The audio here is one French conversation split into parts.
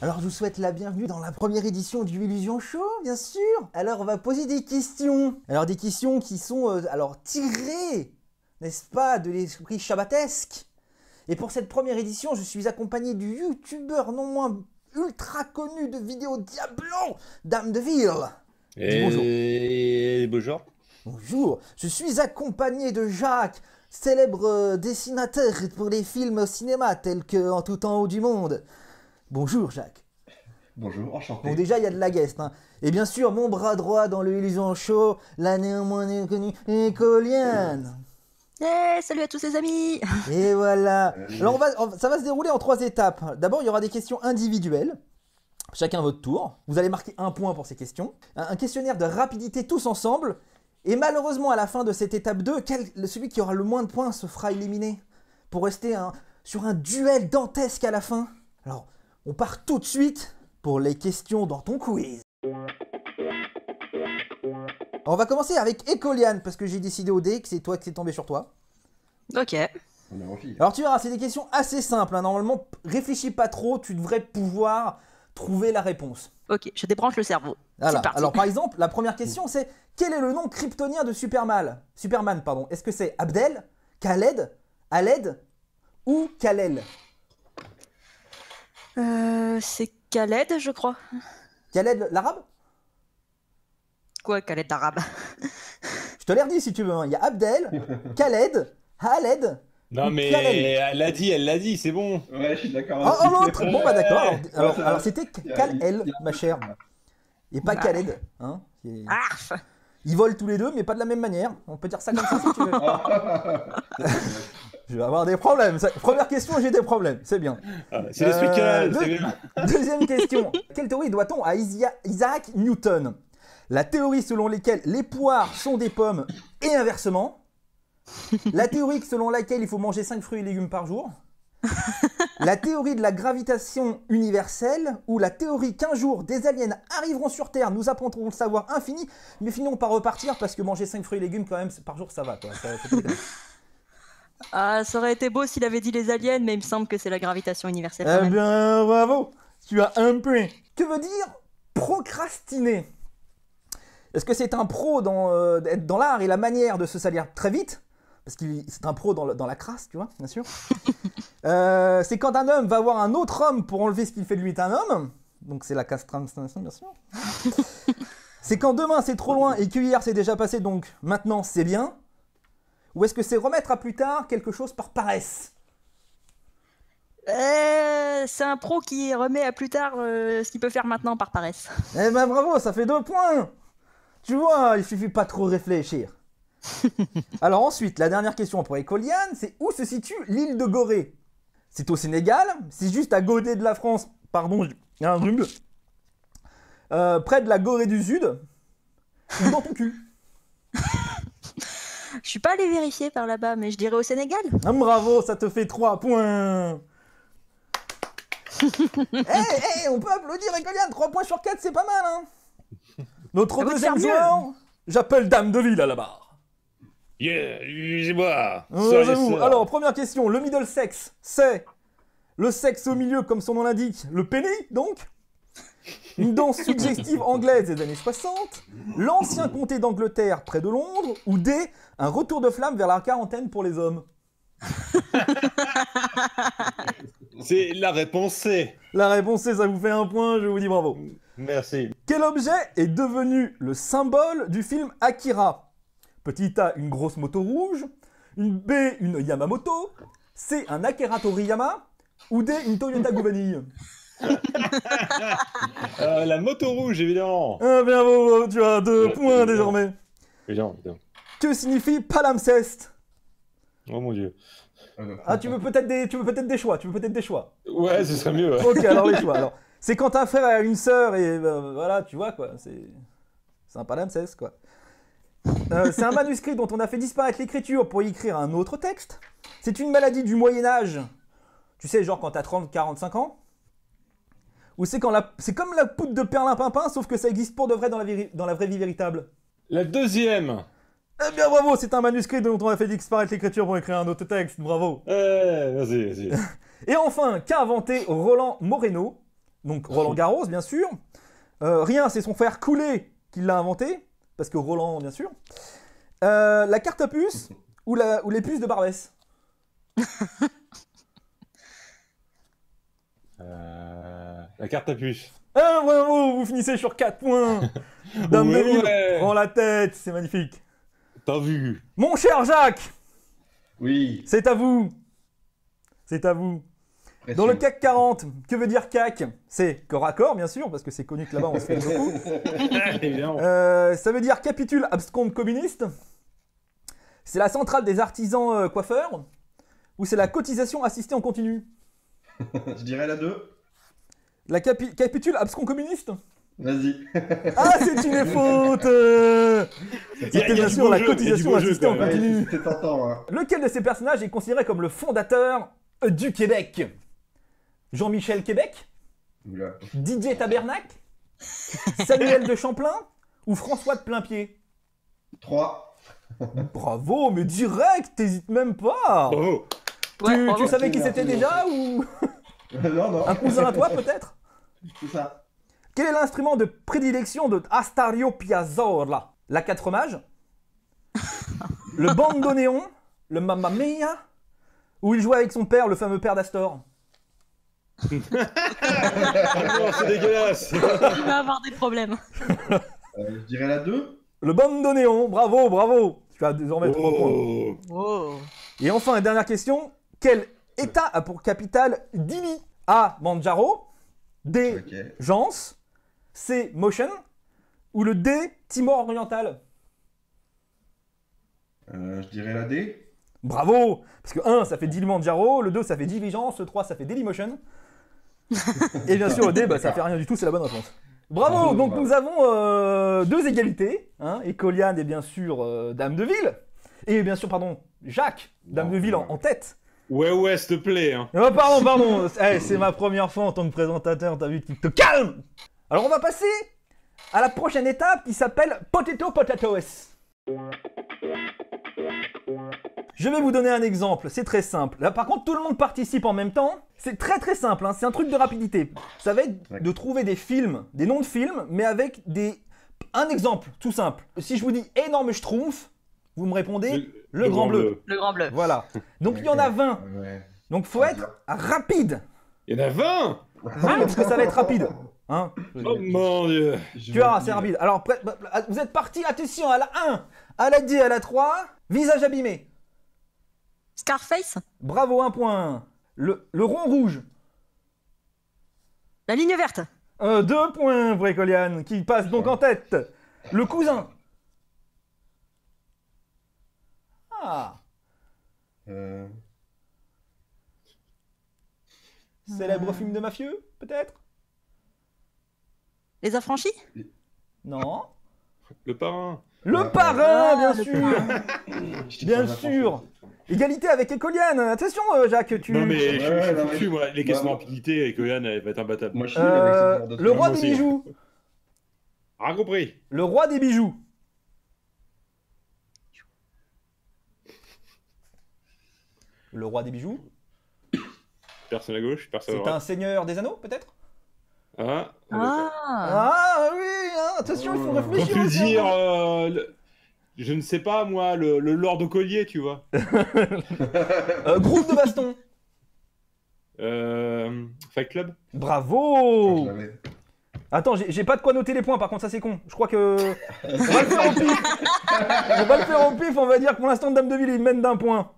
Alors je vous souhaite la bienvenue dans la première édition du Illusion Show, bien sûr. Alors on va poser des questions. Alors des questions qui sont tirées, n'est-ce pas, de l'esprit shabbatesque. Et pour cette première édition, je suis accompagné du youtubeur non moins ultra connu de vidéos Diablo, Dame de Ville. Dis bonjour. Bonjour. Bonjour. Je suis accompagné de Jacques, célèbre dessinateur pour les films au cinéma tels que En tout temps haut du monde. Bonjour Jacques. Bonjour, enchanté. Bon déjà il y a de la guest, hein. Et bien sûr mon bras droit dans le Illusion Show, la néanmoins inconnue Écoliane. Salut à tous les amis. Et voilà. Alors ça va se dérouler en 3 étapes. D'abord il y aura des questions individuelles, chacun votre tour. Vous allez marquer 1 point pour ces questions. Un questionnaire de rapidité tous ensemble. Et malheureusement à la fin de cette étape 2, celui qui aura le moins de points se fera éliminer. Pour rester sur un duel dantesque à la fin. Alors on part tout de suite pour les questions dans ton quiz. On va commencer avec Écoliane, parce que j'ai décidé au dé que c'est toi qui c'est tombé sur toi. Ok. On a envie. Alors tu verras, c'est des questions assez simples, hein. Normalement, réfléchis pas trop, tu devrais pouvoir trouver la réponse. Ok, je débranche le cerveau. Voilà. C'est parti. Alors par exemple, la première question c'est quel est le nom kryptonien de Superman? Est-ce que c'est Abdel, Khaled, Aled ou Kal-El? C'est Khaled, je crois. Khaled l'arabe? Quoi, Khaled d'arabe? Je te l'ai redit si tu veux, hein. Il y a Abdel, Khaled, Aled. Non mais Kal-El. elle l'a dit, c'est bon. Ouais, je suis d'accord. Oh, aussi. l'autre. Bon bah d'accord. Alors ça va. c'était Kal-El, ma chère. Et pas Khaled. Hein. Arf. Ils volent tous les deux, mais pas de la même manière. On peut dire ça comme ça si tu veux. Je vais avoir des problèmes. Première question, j'ai des problèmes. C'est bien. Ah, c'est les week-ends, c'est bien. Deuxième question. Quelle théorie doit-on à Isaac Newton? La théorie selon laquelle les poires sont des pommes et inversement. La théorie selon laquelle il faut manger 5 fruits et légumes par jour. La théorie de la gravitation universelle, ou la théorie qu'un jour des aliens arriveront sur Terre, nous apprendront le savoir infini, mais finiront par repartir parce que manger 5 fruits et légumes quand même par jour ça va quoi. Ah, ça aurait été beau s'il avait dit les aliens, mais il me semble que c'est la gravitation universelle. quand Eh même. bien bravo, tu as un point. Que veut dire procrastiner? Est-ce que c'est un pro être dans l'art et la manière de se salir très vite? Parce que c'est un pro dans la crasse, tu vois, bien sûr. C'est quand un homme va voir un autre homme pour enlever ce qu'il fait de lui est un homme. Donc c'est la castration, bien sûr. C'est quand demain c'est trop loin et que hier c'est déjà passé, donc maintenant c'est bien. Ou est-ce que c'est remettre à plus tard quelque chose par paresse? C'est un pro qui remet à plus tard ce qu'il peut faire maintenant par paresse. Eh ben bravo, ça fait 2 points. Tu vois, il suffit pas trop réfléchir. Alors ensuite, la dernière question pour Écoliane, c'est où se situe l'île de Gorée? C'est au Sénégal, c'est juste à côté de la France, pardon, il y a un rhume, près de la Gorée du Sud, ou dans ton cul. Je suis pas allé vérifier par là-bas, mais je dirais au Sénégal. Ah, bravo, ça te fait 3 points. Hey, on peut applaudir Écoliane, 3 points sur 4, c'est pas mal, hein. Notre Ça veut deuxième dire mieux. joueur, j'appelle Dame de Ville à la barre. Yeah, c'est moi. J'avoue. Alors, première question, le middle sex, c'est le sexe au milieu, comme son nom l'indique, le penny, donc. Une danse suggestive anglaise des années 60, l'ancien comté d'Angleterre près de Londres, ou D, un retour de flamme vers la quarantaine pour les hommes. C'est la réponse C. La réponse c'est ça vous fait 1 point, je vous dis bravo. Merci. Quel objet est devenu le symbole du film Akira? Petit A, une grosse moto rouge, une B, une Yamamoto, C, un Akira Toriyama, ou D, une Toyota Govanille. La moto rouge, évidemment. Ah bien bravo, tu as 2 points désormais. Évidemment. Que signifie palimpseste? Oh mon dieu. Ah tu veux peut-être des choix, Ouais, ce serait mieux. Ouais. Ok, alors les choix. Alors, c'est quand un frère a une sœur et voilà, tu vois quoi, c'est un palimpseste quoi. C'est un manuscrit dont on a fait disparaître l'écriture pour y écrire un autre texte. C'est une maladie du Moyen-Âge. Tu sais, genre quand t'as 30-45 ans. Ou c'est comme la poudre de perlimpinpin, sauf que ça existe pour de vrai dans la vraie vie véritable. La deuxième. Eh bien bravo, c'est un manuscrit dont on a fait disparaître l'écriture pour écrire un autre texte, bravo. Merci. Et enfin, qu'a inventé Roland Moreno? Donc Roland Garros, bien sûr. Rien, c'est son frère Coulé qui l'a inventé. Parce que Roland, bien sûr. La carte à puce ou les puces de Barbès. La carte à puce. Ah, bravo, vous finissez sur 4 points. Dame de Ouais, ville, ouais. prends la tête, c'est magnifique. T'as vu? Mon cher Jacques, Oui. c'est à vous. C'est à vous. Dans le CAC 40, que veut dire CAC? C'est corps à corps, bien sûr, parce que c'est connu que là-bas on se fait beaucoup. Évidemment. Ça veut dire capitule abscon communiste. C'est la centrale des artisans coiffeurs. Ou c'est la cotisation assistée en continu? Je dirais la 2. La capitule abscon communiste? Vas-y. Ah, c'est une faute. C'était bien sûr la cotisation assistée en Ouais, continu. c'était tentant. Hein. Lequel de ces personnages est considéré comme le fondateur du Québec? Jean-Michel Québec? Oula. Didier Tabernac? Samuel de Champlain? Ou François de Plainpied? 3. Bravo, mais direct, t'hésites même pas. Bravo. Ouais, tu bravo. savais qui c'était déjà ou Non, non. un cousin à toi peut-être? C'est ça. Quel est l'instrument de prédilection de Astario Piazzolla? La 4 fromages? Le bandoneon? Le Mamma Mia? Ou il jouait avec son père, le fameux père d'Astor? Oh, c'est dégueulasse. Il va avoir des problèmes. Je dirais la 2. Le bandoneon, bravo, bravo. Tu as désormais 3 points. Oh. Oh. Et enfin, la dernière question. Quel état a pour capitale Dili? A. Manjaro. D. Ok. Jans. C. Motion. Ou le D. Timor oriental. Je dirais la D. Bravo. Parce que 1, ça fait Dili Manjaro. Le 2, ça fait Diligence. Le 3, ça fait Dailymotion. Et bien sûr, le D, ça fait rien du tout. C'est la bonne réponse. Bravo. Donc nous avons 2 égalités. Hein, Écoliane et bien sûr Dame de Ville. Et bien sûr, pardon, Jacques, Dame de Ville en tête. Ouais, s'il te plaît. Hein. Oh, pardon. C'est ma première fois en tant que présentateur, t'as vu, tu te calmes. Alors on va passer à la prochaine étape qui s'appelle Potato Potatoes. Je vais vous donner un exemple, c'est très simple. Là par contre tout le monde participe en même temps. C'est très très simple, hein. C'est un truc de rapidité. Ça va être de trouver des films, des noms de films, mais avec un exemple tout simple. Si je vous dis énorme schtroumpf, vous me répondez le grand bleu. Le grand bleu. Voilà. Donc il y en a 20. Ouais. Donc faut être rapide. Il y en a 20. Parce que ça va être rapide. Hein? Oh mon dieu. Tu verras, c'est rapide. Alors, vous êtes partis, attention, à la 1, à la 2, à la 3, visage abîmé. Scarface. Bravo, 1 point. Le rond rouge. La ligne verte. 2 points pour Écoliane, qui passe donc en tête. Le cousin. Ah, célèbre film de mafieux, peut-être? Les affranchis. Non. Le parrain. Le parrain, bien le sûr. Bien sûr. Égalité avec Écoliane. Attention, Jacques, tu... Non mais Ouais, je non, suis mais- foutu, moi. Les questions de Bah, rapidité avec Yann, elle va être imbattable. Moi, je suis nul avec ce genre de le roi Moi des aussi. bijoux. Ah, compris. Le roi des bijoux. Le roi des bijoux. Personne à gauche, personne à C'est droite. un seigneur des anneaux, peut-être? Ah, Ah. Ah oui, hein, attention, il faut Quand réfléchir. tu au dire, cerveau. je ne sais pas moi, le lord de collier, tu vois. Groupe de baston. Fight Club. Bravo. Je l'avais. Attends, j'ai pas de quoi noter les points, par contre, ça c'est con. Je crois que... On va le faire au pif. On va le faire au pif, on va dire que pour l'instant, Dame de Ville, il mène d'un point.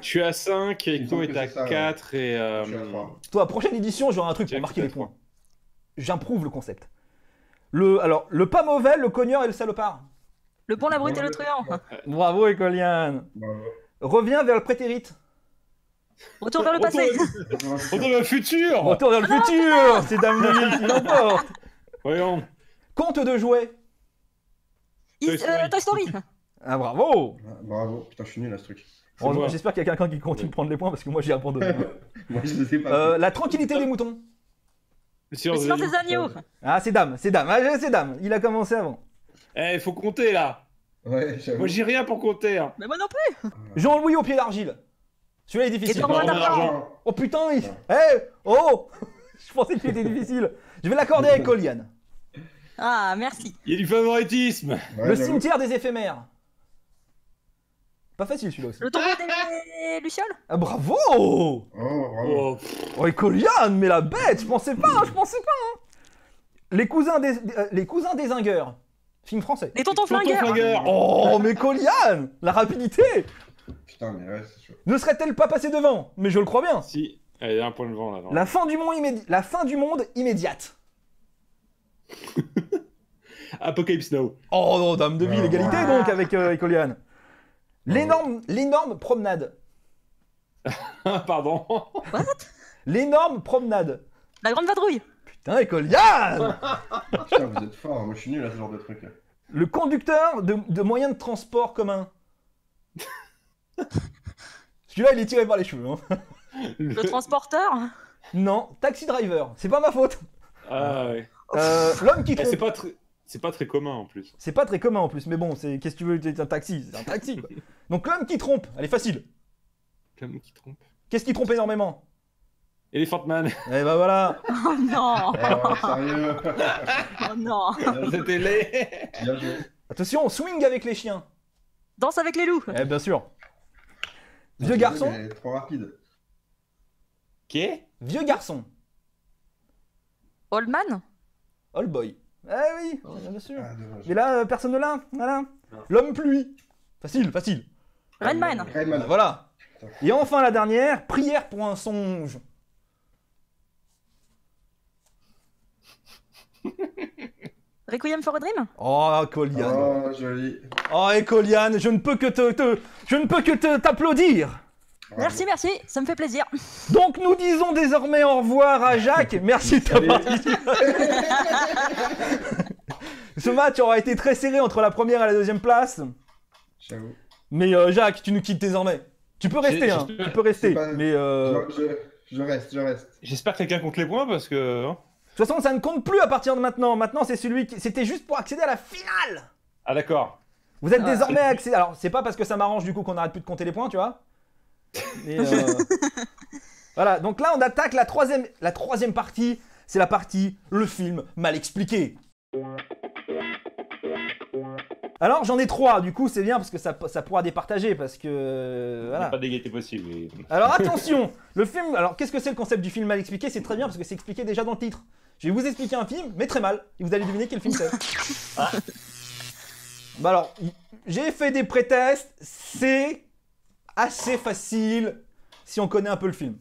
Je suis à 5, Il Ecto me est semble à que c'est ça, 4 et... Je suis à 3. Toi, prochaine édition, j'aurai un truc pour Jack marquer les Sparrow. points. J'improuve le concept. Le pas mauvais, le cogneur et le salopard. Le pont, la brute et le truand. Bravo, Écoliane. Bravo. Reviens vers le prétérite. Retour vers le passé. On dans le futur. Retour vers le futur. C'est Dame de Ville qui l'emporte. Voyons. Conte de jouets. Toy Story. Toy Story. Ah, bravo. Bravo. Putain, je suis nul à ce truc. Heureusement, moi. j'espère qu'il y a quelqu'un qui continue de prendre les points parce que moi j'ai abandonné. Moi, je ne sais pas. La tranquillité des moutons. Le Le silence silence des des agneaux. Ah, c'est Dame, c'est Dame. Ah, c'est Dame. Il a commencé avant. Eh, il faut compter là. Ouais, j'avoue. Moi, j'ai rien pour compter. Hein. Mais moi non plus. Jean-Louis au pied d'argile. Celui-là est difficile. Et Thomas Thomas d'argent. d'argent. Oh putain, il... Eh. Oh. Je pensais qu'il était difficile. Je vais l'accorder avec Oliane. Ah, merci. Il y a du favoritisme. Ouais, Le j'avoue. cimetière des éphémères. Pas facile celui-là aussi. Le tombeau des Lucioles? Ah, bravo. Oh, bravo. Oh, pff, Oh, et Coliane, mais la bête, je pensais pas. Hein. Les cousins des zingueurs. Film français. Les tontons tonton flingueurs. flingueur. Oh, mais Coliane, la rapidité. Putain, mais ouais, c'est chaud. Ne serait-elle pas passée devant? Mais je le crois bien. Si, elle a un point de vent là. non. La fin du monde immédiate. Apocalypse Now. Oh non, Dame de Ville, Ah, égalité ouais. donc avec Coliane. L'énorme promenade. Pardon. L'énorme promenade. La grande vadrouille. Putain, Coliane. Putain, vous êtes fort, moi je suis nul à ce genre de truc. Le conducteur de moyens de transport commun. Celui-là, il est tiré par les cheveux. Hein. Le transporteur. Non, taxi driver. C'est pas ma faute. Ah ouais. L'homme qui Eh, trompe. c'est pas très commun en plus. C'est pas très commun en plus, mais bon, qu'est-ce que tu veux, c'est un taxi, c'est un taxi quoi. Donc l'homme qui trompe, elle est facile. L'homme qui trompe. Qu'est-ce qui trompe énormément? Elephant Man. Eh ben voilà. Oh non. Oh, sérieux. Oh non. C'était laid. Bien joué. Attention, swing avec les chiens. Danse avec les loups. Eh bien sûr. Vieux garçon. Mais trop rapide. Qui? Vieux garçon. Old man. Old boy. Eh oui, bien sûr. Ah, dommage. Mais là, personne ne l'a. Voilà. Non. L'homme pluie. Facile, facile. Redman. Rayman. Voilà. Et enfin la dernière, prière pour un songe. Requiem for a Dream. Oh, Coliane. Oh, joli. Oh, et Coliane, je ne peux que t'applaudir. Merci, merci. Ça me fait plaisir. Donc nous disons désormais au revoir à Jacques. Merci de ta Allez. participation. Ce match aura été très serré entre la première et la deuxième place. J'avoue. Mais Jacques, tu nous quittes désormais. Tu peux rester, hein. Tu peux rester. C'est pas- Mais Je reste. J'espère que quelqu'un compte les points parce que. hein. de toute façon, ça ne compte plus à partir de maintenant. Maintenant, c'est celui qui. C'était juste pour accéder à la finale. Ah d'accord. Vous êtes Ah. désormais accédé. Alors, c'est pas parce que ça m'arrange du coup qu'on arrête plus de compter les points, tu vois. Mais, voilà. Donc là, on attaque la troisième partie. C'est la partie le film mal expliqué. Alors, j'en ai 3. Du coup, c'est bien parce que ça pourra départager parce que Il voilà. n'y a pas d'égalité possible. mais- Alors attention, le film. Alors qu'est-ce que c'est le concept du film mal expliqué? C'est très bien parce que c'est expliqué déjà dans le titre. Je vais vous expliquer un film, mais très mal, et vous allez deviner quel film c'est. Bah alors, j'ai fait des pré-tests, c'est assez facile si on connaît un peu le film.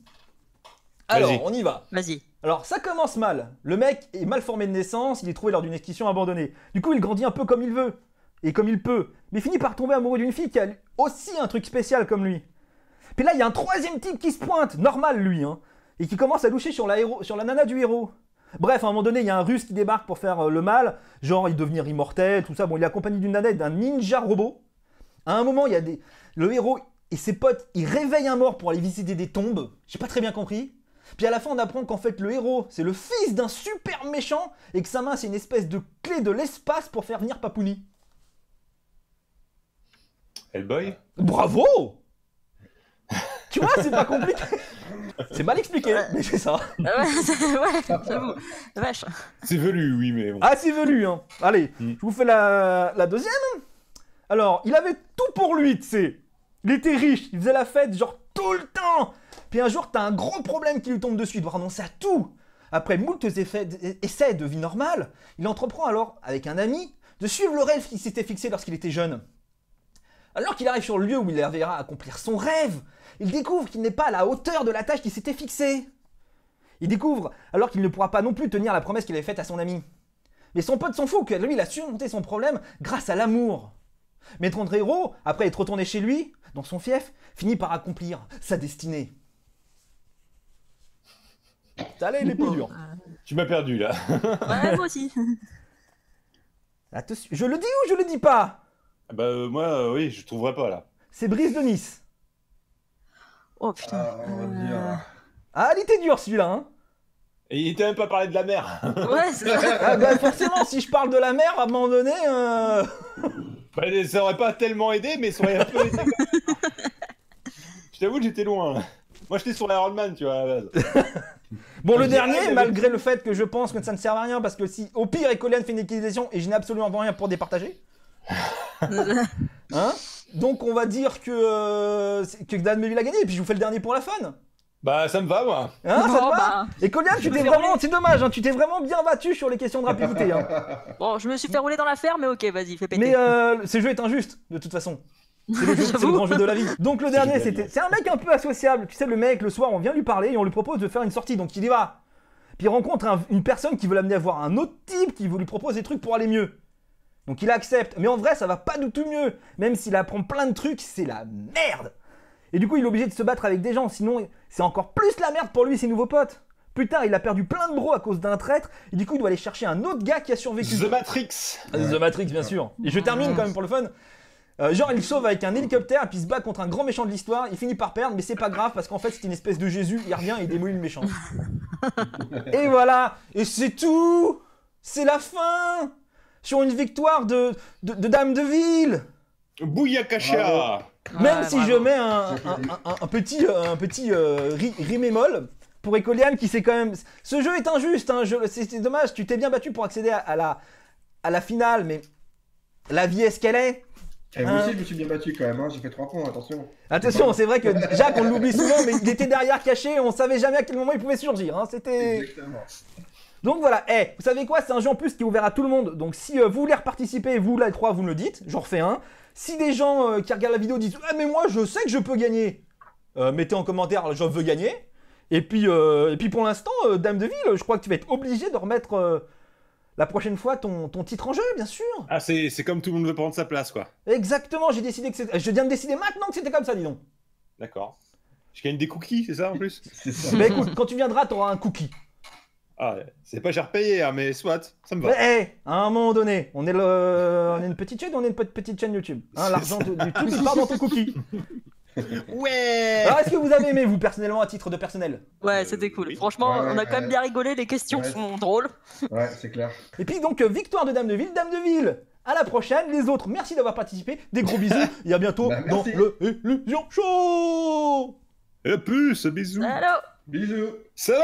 Alors, Vas-y. on y va. Vas-y. Alors, ça commence mal. Le mec est mal formé de naissance, il est trouvé lors d'une exécution abandonnée. Du coup, il grandit un peu comme il veut, et comme il peut, mais finit par tomber amoureux d'une fille qui a aussi un truc spécial comme lui. Puis là, il y a un troisième type qui se pointe, normal lui, hein, et qui commence à loucher sur la nana du héros. Bref, à un moment donné, il y a un russe qui débarque pour faire le mal, genre il devenir immortel, tout ça. Bon, il est accompagné d'une nana et d'un ninja robot. À un moment, il y a le héros et ses potes, ils réveillent un mort pour aller visiter des tombes. J'ai pas très bien compris. Puis à la fin, on apprend qu'en fait, le héros, c'est le fils d'un super méchant et que sa main, c'est une espèce de clé de l'espace pour faire venir Papouni. Hellboy. Bravo! Tu vois, c'est pas compliqué. C'est mal expliqué, mais c'est ça. Ouais, j'avoue. Vache. C'est velu, oui, mais bon. Ah, c'est velu, hein. Allez, je vous fais la deuxième. Alors, il avait tout pour lui, tu sais. Il était riche, il faisait la fête, genre tout le temps. Puis un jour, t'as un gros problème qui lui tombe dessus, il doit renoncer à tout. Après moult essais de vie normale, il entreprend alors, avec un ami, de suivre le rêve qu'il s'était fixé lorsqu'il était jeune. Alors qu'il arrive sur le lieu où il verra accomplir son rêve, il découvre qu'il n'est pas à la hauteur de la tâche qu'il s'était fixée. Il découvre alors qu'il ne pourra pas non plus tenir la promesse qu'il avait faite à son ami. Mais son pote s'en fout, que lui, il a surmonté son problème grâce à l'amour. Mais notre héros, après être retourné chez lui, dans son fief, finit par accomplir sa destinée. Allez, il est plus dur. Tu m'as perdu là. Ouais, moi aussi. Attention, je le dis ou je le dis pas? Bah moi, oui, je trouverai pas là. C'est Brise de Nice. Oh putain. Ah, on va dire. Ah, il était dur celui-là, hein. Et il était même pas parlé de la mer. Ouais, c'est ça. Ah bah forcément, si je parle de la mer, à un moment donné... Bah, ça aurait pas tellement aidé, mais ça aurait un peu aidé. Je t'avoue que j'étais loin. Moi, j'étais sur Iron Man, tu vois, à la base. Bon, le Je dirais, dernier, il y avait- malgré le fait que je pense que ça ne sert à rien, parce que si au pire Ecolian fait une égalisation et je n'ai absolument rien pour départager, hein, donc on va dire que Dan Melville a gagné, et puis je vous fais le dernier pour la fun. Bah, ça me va, moi. Hein, ça te Bon, va bah, Ecolian, tu je t'es me fais vraiment, rouler. c'est dommage, hein, tu t'es vraiment bien battu sur les questions de rapidité. Hein. bon, je me suis fait rouler dans l'affaire, mais ok, vas-y, fais péter. Mais ce jeu est injuste, de toute façon. C'est le J'avoue. grand jeu de la vie. Donc le dernier, génial. c'est un mec un peu associable. Tu sais, le mec, le soir, on vient lui parler et on lui propose de faire une sortie. Donc il y va. Puis il rencontre une personne qui veut l'amener à voir un autre type qui lui propose des trucs pour aller mieux. Donc il accepte. Mais en vrai, ça va pas du tout mieux. Même s'il apprend plein de trucs, c'est la merde. Et du coup, il est obligé de se battre avec des gens. Sinon, c'est encore plus la merde pour lui et ses nouveaux potes. Putain, il a perdu plein de bros à cause d'un traître. Et du coup, il doit aller chercher un autre gars qui a survécu. The Matrix. The Matrix, bien sûr. Et je termine quand même pour le fun. Genre, il sauve avec un hélicoptère, puis il se bat contre un grand méchant de l'histoire. Il finit par perdre, mais c'est pas grave parce qu'en fait, c'est une espèce de Jésus. Il revient et il démolit le méchant. Et voilà. Et c'est tout. C'est la fin. Sur une victoire de Dame de Ville. Bouyakasha. Bravo. Même Ouais, si bravo. je mets un petit ri bémol pour Ecolian qui s'est quand même. Ce jeu est injuste. Hein, c'est dommage. Tu t'es bien battu pour accéder à la finale, mais la vie est ce qu'elle est. Et moi aussi, je me suis bien battu quand même, hein. J'ai fait 3 points, attention. Attention, c'est vrai que Jacques, on l'oublie souvent, mais il était derrière caché, on savait jamais à quel moment il pouvait surgir. Hein, c'était. Exactement. Donc voilà, vous savez quoi, c'est un jeu en plus qui est ouvert à tout le monde. Donc si vous voulez reparticiper, vous là les trois, vous me le dites, j'en refais un. Si des gens qui regardent la vidéo disent ah mais moi je sais que je peux gagner, mettez en commentaire je veux gagner. Et puis pour l'instant, Dame de Ville, je crois que tu vas être obligé de remettre la prochaine fois ton titre en jeu, bien sûr. Ah, c'est comme tout le monde veut prendre sa place, quoi. Exactement, j'ai décidé que je viens de décider maintenant que c'était comme ça, dis donc. D'accord. Je gagne des cookies, c'est ça en plus? C'est ça. Bah écoute, quand tu viendras, t'auras un cookie. Ah, c'est pas cher payé, hein, mais soit, ça me va. Mais à un moment donné, on est une petite chaîne, on est une petite chaîne YouTube. Hein, l'argent du YouTube, il part dans ton cookie. Ouais. Alors, est-ce que vous avez aimé, vous, personnellement, à titre de personnel? Ouais, c'était cool. Oui. Franchement, Ouais, on a quand même bien rigolé, les questions Ouais. sont drôles. Ouais, c'est clair. Et puis, donc, victoire de Dame de Ville. Dame de Ville, à la prochaine. Les autres, merci d'avoir participé. Des gros bisous. Et à bientôt Bah, dans merci. le Illusion Show. Et puce, bisous. Allô Bisous. Salut.